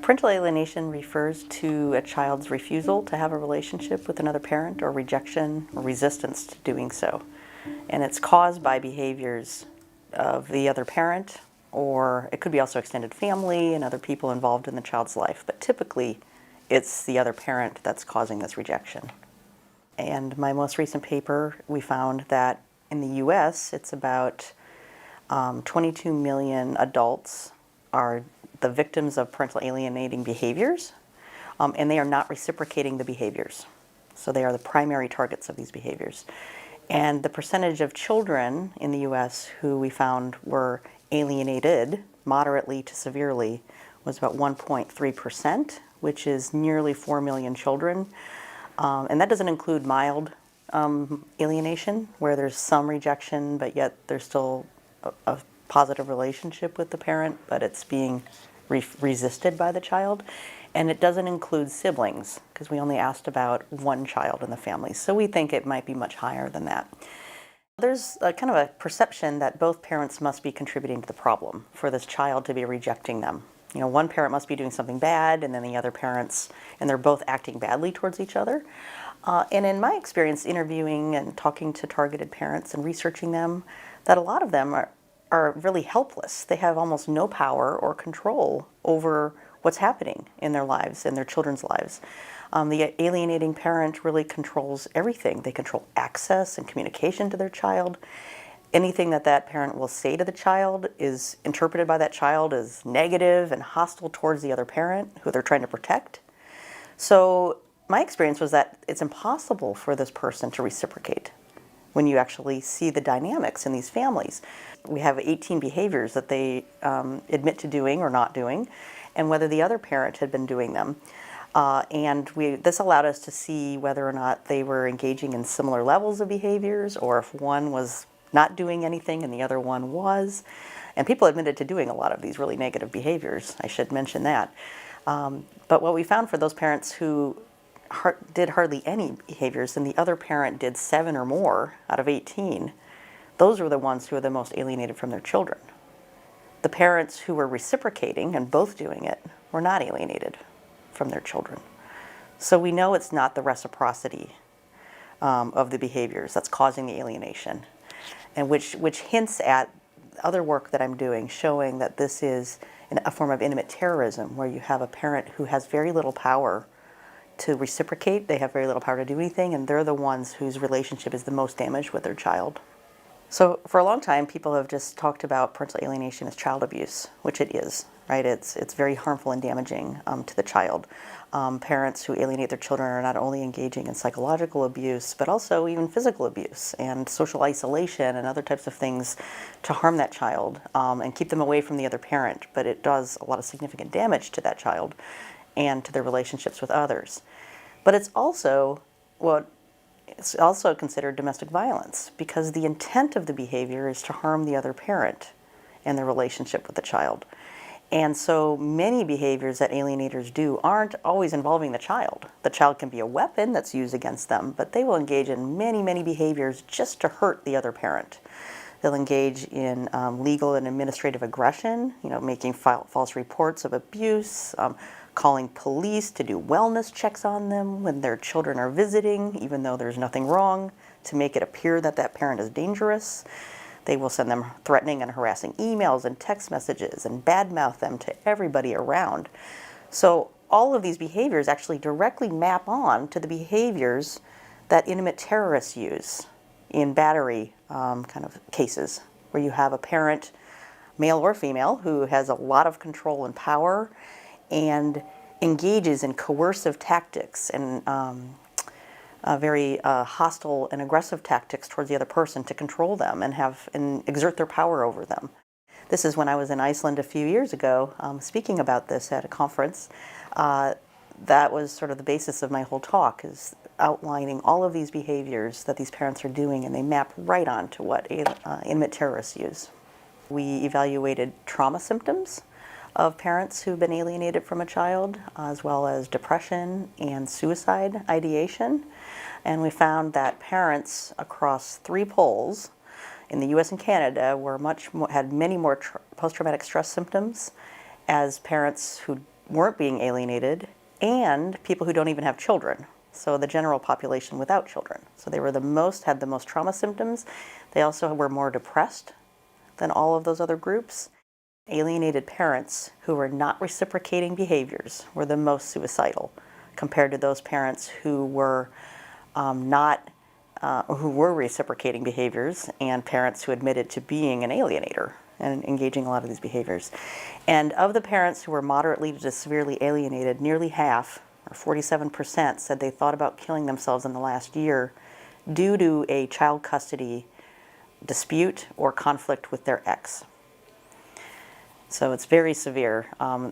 Parental alienation refers to a child's refusal to have a relationship with another parent, or rejection or resistance to doing so. And it's caused by behaviors of the other parent, or it could be also extended family and other people involved in the child's life. But typically, it's the other parent that's causing this rejection. And my most recent paper, we found that in the US, it's about 22 million adults are the victims of parental alienating behaviors, and they are not reciprocating the behaviors. So they are the primary targets of these behaviors. And the percentage of children in the US who we found were alienated moderately to severely was about 1.3%, which is nearly 4 million children. And that doesn't include mild alienation, where there's some rejection, but yet there's still a positive relationship with the parent, but it's being resisted by the child. And it doesn't include siblings, because we only asked about one child in the family. So we think it might be much higher than that. There's a kind of a perception that both parents must be contributing to the problem for this child to be rejecting them. You know, one parent must be doing something bad, and then the other parents, and they're both acting badly towards each other. And in my experience interviewing and talking to targeted parents and researching them, that a lot of them are really helpless. They have almost no power or control over what's happening in their lives, in their children's lives. The alienating parent really controls everything. They control access and communication to their child. Anything that that parent will say to the child is interpreted by that child as negative and hostile towards the other parent who they're trying to protect. So my experience was that it's impossible for this person to reciprocate when you actually see the dynamics in these families. We have 18 behaviors that they admit to doing or not doing, and whether the other parent had been doing them. This allowed us to see whether or not they were engaging in similar levels of behaviors, or if one was not doing anything and the other one was. And people admitted to doing a lot of these really negative behaviors, I should mention that. But what we found for those parents who did hardly any behaviors and the other parent did 7 or more out of 18, those were the ones who were the most alienated from their children. The parents who were reciprocating and both doing it were not alienated from their children. So we know it's not the reciprocity of the behaviors that's causing the alienation, and which hints at other work that I'm doing showing that this is a form of intimate terrorism, where you have a parent who has very little power to reciprocate. They have very little power to do anything, and they're the ones whose relationship is the most damaged with their child. So for a long time, people have just talked about parental alienation as child abuse, which it is, right? It's very harmful and damaging to the child. Parents who alienate their children are not only engaging in psychological abuse, but also even physical abuse and social isolation and other types of things to harm that child and keep them away from the other parent. But it does a lot of significant damage to that child and to their relationships with others. But it's also considered domestic violence, because the intent of the behavior is to harm the other parent and their relationship with the child. And so many behaviors that alienators do aren't always involving the child. The child can be a weapon that's used against them, but they will engage in many, many behaviors just to hurt the other parent. They'll engage in legal and administrative aggression, making false reports of abuse, calling police to do wellness checks on them when their children are visiting, even though there's nothing wrong, to make it appear that that parent is dangerous. They will send them threatening and harassing emails and text messages and badmouth them to everybody around. So all of these behaviors actually directly map on to the behaviors that intimate terrorists use in battery kind of cases, where you have a parent, male or female, who has a lot of control and power and engages in coercive tactics and very hostile and aggressive tactics towards the other person to control them and exert their power over them. This is when I was in Iceland a few years ago speaking about this at a conference. That was sort of the basis of my whole talk, is outlining all of these behaviors that these parents are doing, and they map right on to what intimate terrorists use. We evaluated trauma symptoms of parents who've been alienated from a child, as well as depression and suicide ideation. And we found that parents across 3 polls in the US and Canada had many more post-traumatic stress symptoms as parents who weren't being alienated, and people who don't even have children. So the general population without children. So they were had the most trauma symptoms. They also were more depressed than all of those other groups. Alienated parents who were not reciprocating behaviors were the most suicidal compared to those parents who were who were reciprocating behaviors, and parents who admitted to being an alienator and engaging in a lot of these behaviors. And of the parents who were moderately to severely alienated, nearly half, or 47%, said they thought about killing themselves in the last year due to a child custody dispute or conflict with their ex. So it's very severe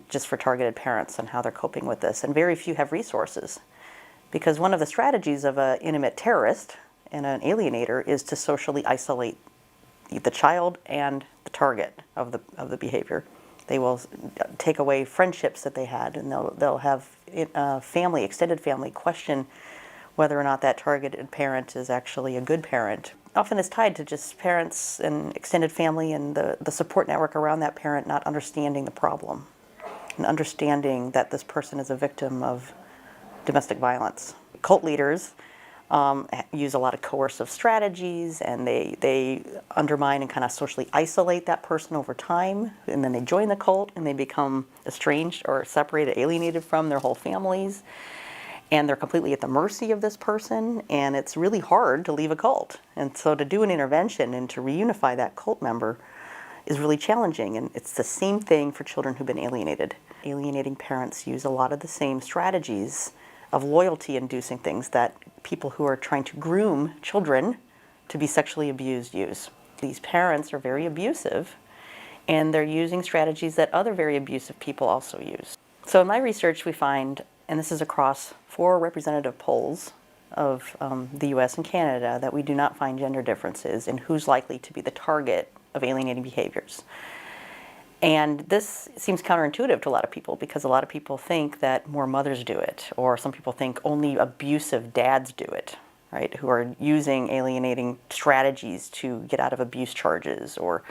just for targeted parents and how they're coping with this. And very few have resources, because one of the strategies of an intimate terrorist and an alienator is to socially isolate the child and the target of the behavior. They will take away friendships that they had, and they'll have extended family question whether or not that targeted parent is actually a good parent. Often it's tied to just parents and extended family and the support network around that parent not understanding the problem and understanding that this person is a victim of domestic violence. Cult leaders use a lot of coercive strategies, and they undermine and kind of socially isolate that person over time, and then they join the cult and they become estranged or separated, alienated from their whole families, and they're completely at the mercy of this person, and it's really hard to leave a cult. And so to do an intervention and to reunify that cult member is really challenging, and it's the same thing for children who've been alienated. Alienating parents use a lot of the same strategies of loyalty-inducing things that people who are trying to groom children to be sexually abused use. These parents are very abusive, and they're using strategies that other very abusive people also use. So in my research we find, and this is across 4 representative polls of the US and Canada, that we do not find gender differences in who's likely to be the target of alienating behaviors. And this seems counterintuitive to a lot of people, because a lot of people think that more mothers do it, or some people think only abusive dads do it, right, who are using alienating strategies to get out of abuse charges or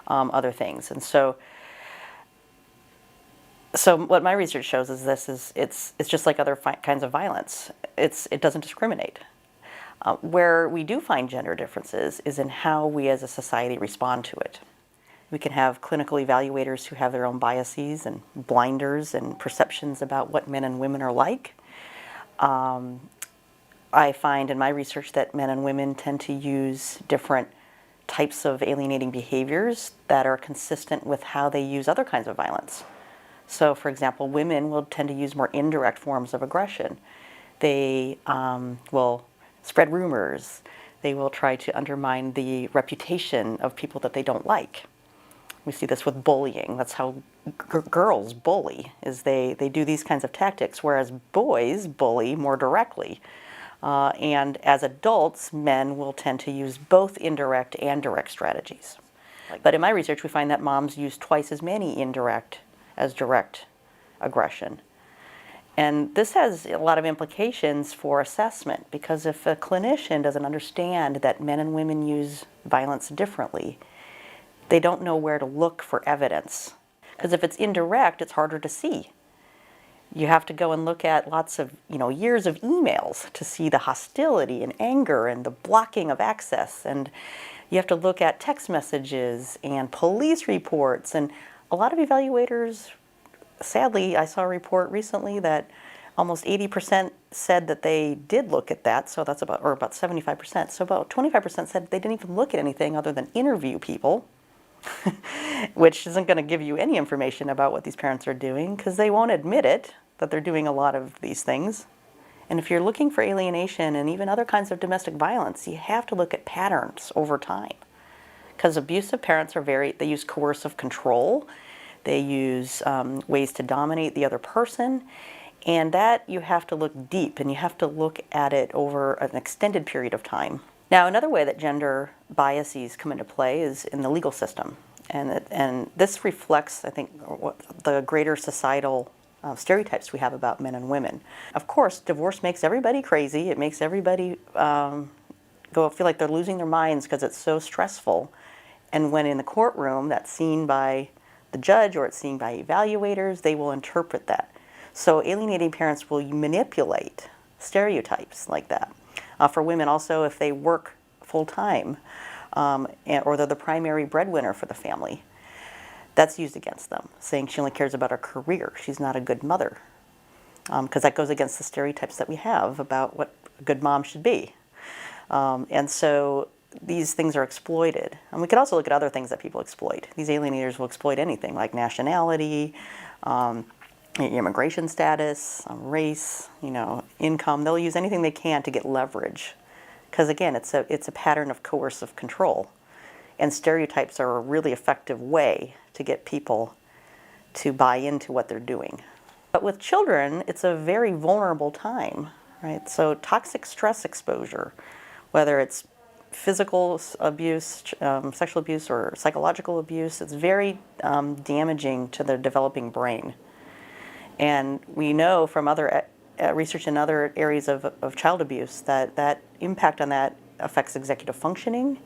other things. And so what my research shows is it's just like other kinds of violence. It doesn't discriminate. Where we do find gender differences is in how we as a society respond to it. We can have clinical evaluators who have their own biases and blinders and perceptions about what men and women are like. I find in my research that men and women tend to use different types of alienating behaviors that are consistent with how they use other kinds of violence. So, for example, women will tend to use more indirect forms of aggression. They will spread rumors. They will try to undermine the reputation of people that they don't like. We see this with bullying. That's how girls bully, is they do these kinds of tactics, whereas boys bully more directly. And as adults, men will tend to use both indirect and direct strategies. But in my research, we find that moms use twice as many indirect as direct aggression. And this has a lot of implications for assessment, because if a clinician doesn't understand that men and women use violence differently, they don't know where to look for evidence. Because if it's indirect, it's harder to see. You have to go and look at lots of, years of emails to see the hostility and anger and the blocking of access. And you have to look at text messages and police reports. And a lot of evaluators, sadly, I saw a report recently that almost 80% said that they did look at that, so that's about 75%. So about 25% said they didn't even look at anything other than interview people, which isn't going to give you any information about what these parents are doing, because they won't admit it, that they're doing a lot of these things. And if you're looking for alienation and even other kinds of domestic violence, you have to look at patterns over time. Because abusive parents they use coercive control, they use ways to dominate the other person, and that you have to look deep, and you have to look at it over an extended period of time. Now, another way that gender biases come into play is in the legal system. And this reflects, I think, the greater societal stereotypes we have about men and women. Of course, divorce makes everybody crazy. It makes everybody feel like they're losing their minds because it's so stressful. And when in the courtroom, that's seen by the judge or it's seen by evaluators, they will interpret that. So alienating parents will manipulate stereotypes like that. For women also, if they work full-time or they're the primary breadwinner for the family, that's used against them, saying she only cares about her career. She's not a good mother. Because that goes against the stereotypes that we have about what a good mom should be. And so these things are exploited. And we could also look at other things that people exploit. These alienators will exploit anything like nationality, immigration status, race, income. They'll use anything they can to get leverage. Because again, it's a pattern of coercive control. And stereotypes are a really effective way to get people to buy into what they're doing. But with children, it's a very vulnerable time, right? So toxic stress exposure, whether it's physical abuse, sexual abuse, or psychological abuse, it's very damaging to the developing brain. And we know from other research in other areas of child abuse that impact on that affects executive functioning.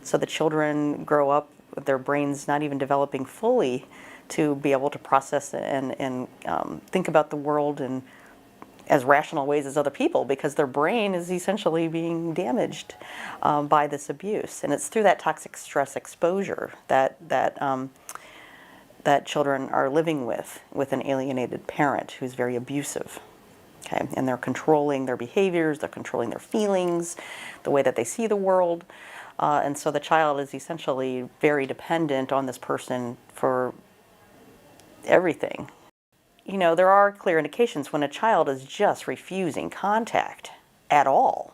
So the children grow up with their brains not even developing fully to be able to process and think about the world in as rational ways as other people, because their brain is essentially being damaged by this abuse. And it's through that toxic stress exposure that children are living with an alienated parent who's very abusive. Okay? And they're controlling their behaviors, they're controlling their feelings, the way that they see the world. And so the child is essentially very dependent on this person for everything. There are clear indications when a child is just refusing contact at all,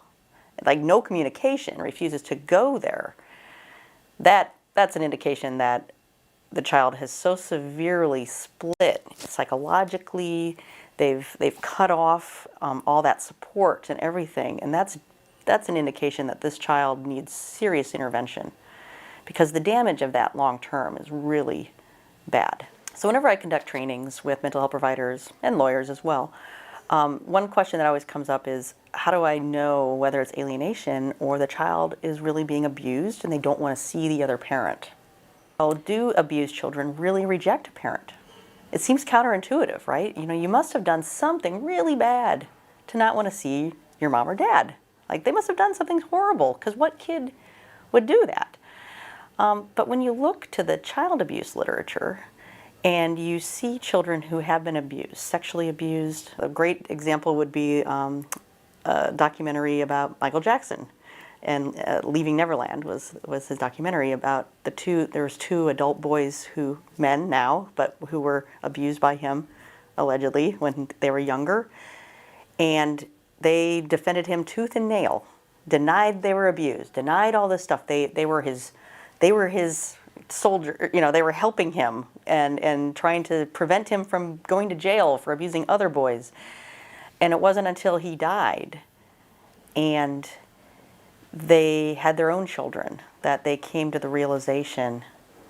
like no communication, refuses to go there. That's an indication that the child has so severely split psychologically. They've cut off all that support and everything, and that's an indication that this child needs serious intervention, because the damage of that long term is really bad. So whenever I conduct trainings with mental health providers and lawyers as well, one question that always comes up is, how do I know whether it's alienation or the child is really being abused and they don't want to see the other parent? Well, do abused children really reject a parent? It seems counterintuitive, right? You must have done something really bad to not want to see your mom or dad. Like, they must have done something horrible, because what kid would do that? But when you look to the child abuse literature, and you see children who have been abused, sexually abused. A great example would be a documentary about Michael Jackson, and Leaving Neverland was his documentary about there was two adult boys men now, but who were abused by him, allegedly, when they were younger. And they defended him tooth and nail, denied they were abused, denied all this stuff. They were his soldier, they were helping him and trying to prevent him from going to jail for abusing other boys. And it wasn't until he died and they had their own children that they came to the realization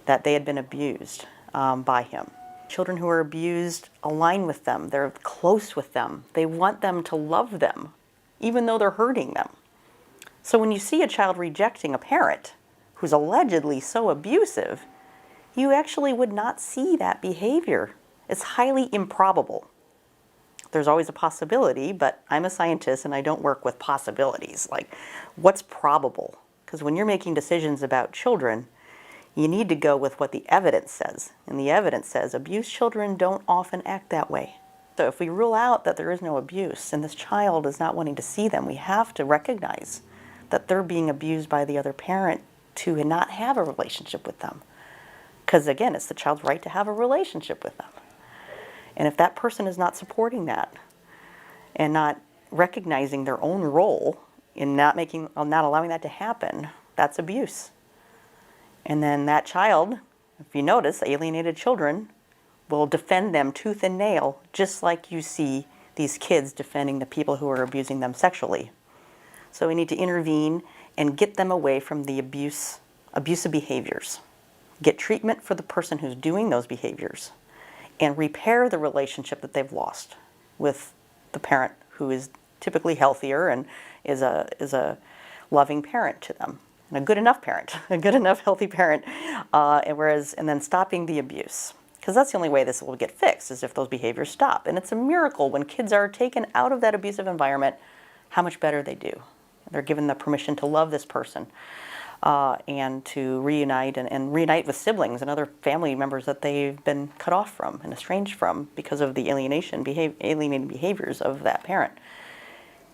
that they had been abused by him. Children who are abused align with them. They're close with them. They want them to love them, even though they're hurting them. So when you see a child rejecting a parent who's allegedly so abusive, you actually would not see that behavior. It's highly improbable. There's always a possibility, but I'm a scientist and I don't work with possibilities. Like, what's probable? Because when you're making decisions about children, you need to go with what the evidence says. And the evidence says abused children don't often act that way. So if we rule out that there is no abuse and this child is not wanting to see them, we have to recognize that they're being abused by the other parent to not have a relationship with them. Because again, it's the child's right to have a relationship with them. And if that person is not supporting that and not recognizing their own role in not allowing that to happen, that's abuse. And then that child, if you notice, alienated children will defend them tooth and nail, just like you see these kids defending the people who are abusing them sexually. So we need to intervene and get them away from the abusive behaviors. Get treatment for the person who's doing those behaviors and repair the relationship that they've lost with the parent who is typically healthier and is a loving parent to them, and a good enough parent, a good enough healthy parent, and then stopping the abuse. Because that's the only way this will get fixed, is if those behaviors stop. And it's a miracle when kids are taken out of that abusive environment, how much better they do. They're given the permission to love this person and to reunite and reunite with siblings and other family members that they've been cut off from and estranged from because of the alienating behaviors of that parent.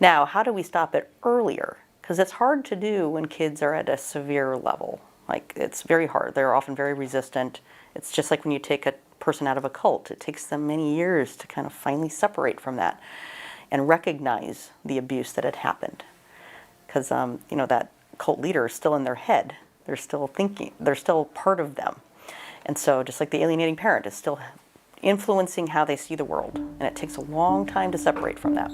Now, how do we stop it earlier? Because it's hard to do when kids are at a severe level. Like, it's very hard. They're often very resistant. It's just like when you take a person out of a cult. It takes them many years to kind of finally separate from that and recognize the abuse that had happened. Because, that cult leader is still in their head. They're still thinking. They're still part of them. And so just like the alienating parent is still influencing how they see the world. And it takes a long time to separate from that.